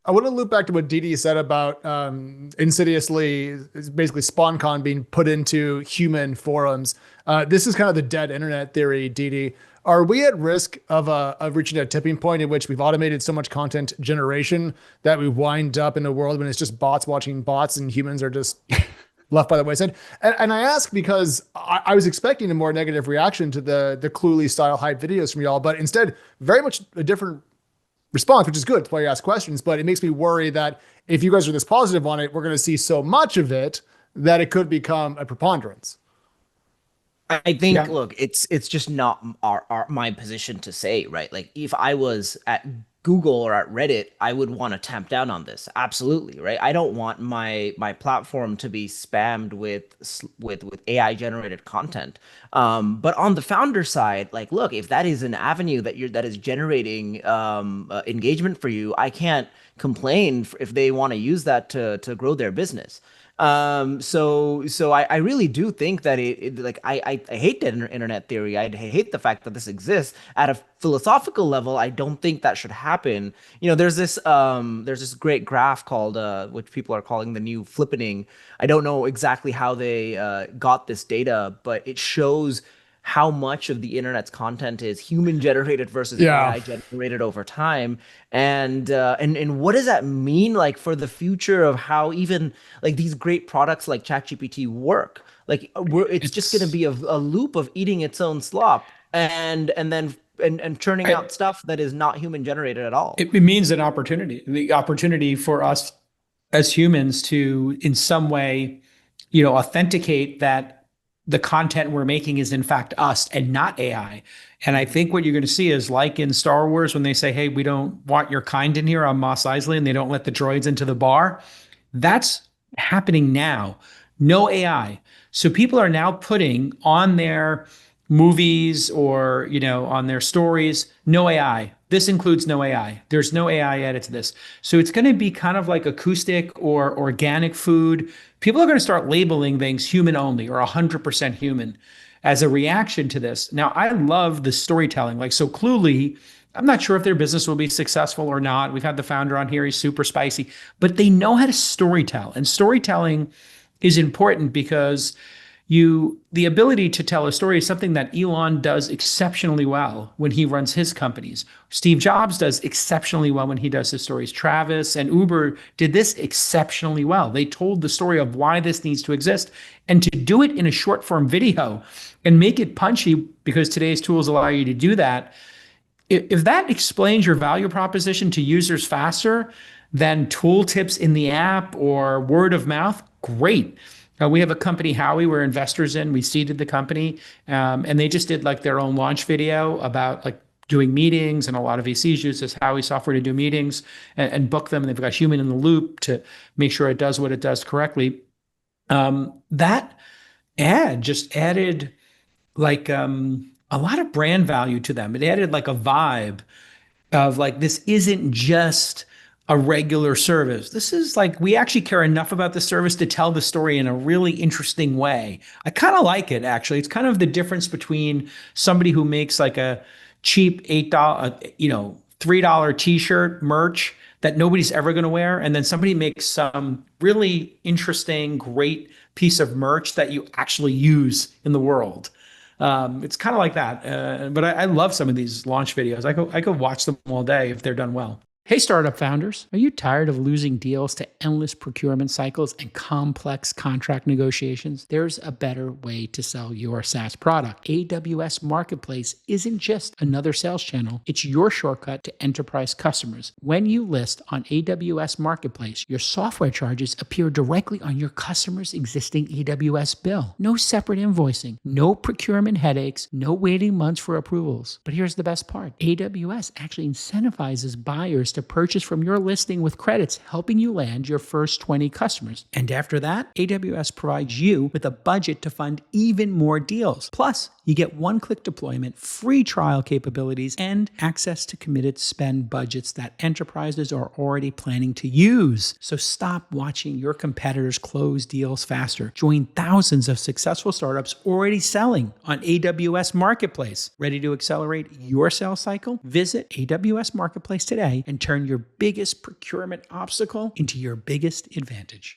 I want to loop back to what Deedy said about insidiously, basically SpawnCon being put into human forums. This is kind of the dead internet theory, Deedy. Are we at risk of reaching a tipping point in which we've automated so much content generation that we wind up in a world when it's just bots watching bots and humans are just left by the wayside? And I ask because I was expecting a more negative reaction to the Cluely style hype videos from y'all, but instead, very much a different response, which is good. That's why you ask questions. But it makes me worry that if you guys are this positive on it, we're going to see so much of it that it could become a preponderance. I think, Yeah. look, it's just not my position to say, right? Like, if I was at Google or at Reddit, I would want to tamp down on this. Absolutely, right? I don't want my platform to be spammed with AI generated content. But on the founder side, like, look, if that is an avenue that is generating engagement for you, I can't complain if they want to use that to grow their business. So I really do think that like I hate that internet theory. I hate the fact that this exists. At a philosophical level, I don't think that should happen. You know, there's this great graph called which people are calling the new flippening. I don't know exactly how they got this data, but it shows how much of the internet's content is human generated versus Yeah. AI generated over time, and what does that mean, like, for the future of how even like these great products like ChatGPT work? Like, it's just going to be a loop of eating its own slop and churning out stuff that is not human generated at all. It means the opportunity for us as humans to, in some way, authenticate that the content we're making is in fact us and not AI. And I think what you're going to see is, like in Star Wars, when they say, hey, we don't want your kind in here on Mos Eisley, and they don't let the droids into the bar. That's happening now. No AI. So people are now putting on their movies or, on their stories, no AI. This includes no AI. There's no AI added to this. So it's going to be kind of like acoustic or organic food. People are going to start labeling things human only or 100% human as a reaction to this. Now, I love the storytelling. Like, so Cluely, I'm not sure if their business will be successful or not. We've had the founder on here. He's super spicy, but they know how to storytell. And storytelling is important because the ability to tell a story is something that Elon does exceptionally well when he runs his companies. Steve Jobs does exceptionally well when he does his stories. Travis and Uber did this exceptionally well. They told the story of why this needs to exist, and to do it in a short form video and make it punchy, because today's tools allow you to do that. If that explains your value proposition to users faster than tooltips in the app or word of mouth, great. We have a company, Howie, we're investors in. We seeded the company, and they just did like their own launch video about like doing meetings, and a lot of VCs use this Howie software to do meetings and book them. And they've got human in the loop to make sure it does what it does correctly. That ad just added like a lot of brand value to them. It added like a vibe of like, this isn't just a regular service. This is like, we actually care enough about the service to tell the story in a really interesting way. I kind of like it, actually. It's kind of the difference between somebody who makes like a cheap $8, $3 t-shirt merch that nobody's ever going to wear, and then somebody makes some really interesting, great piece of merch that you actually use in the world. It's kind of like that. But I love some of these launch videos. I could watch them all day if they're done well. Hey, startup founders, are you tired of losing deals to endless procurement cycles and complex contract negotiations? There's a better way to sell your SaaS product. AWS Marketplace isn't just another sales channel. It's your shortcut to enterprise customers. When you list on AWS Marketplace, your software charges appear directly on your customer's existing AWS bill. No separate invoicing, no procurement headaches, no waiting months for approvals. But here's the best part. AWS actually incentivizes buyers to purchase from your listing with credits, helping you land your first 20 customers. And after that, AWS provides you with a budget to fund even more deals. Plus, you get one-click deployment, free trial capabilities, and access to committed spend budgets that enterprises are already planning to use. So stop watching your competitors close deals faster. Join thousands of successful startups already selling on AWS Marketplace. Ready to accelerate your sales cycle? Visit AWS Marketplace today and turn your biggest procurement obstacle into your biggest advantage.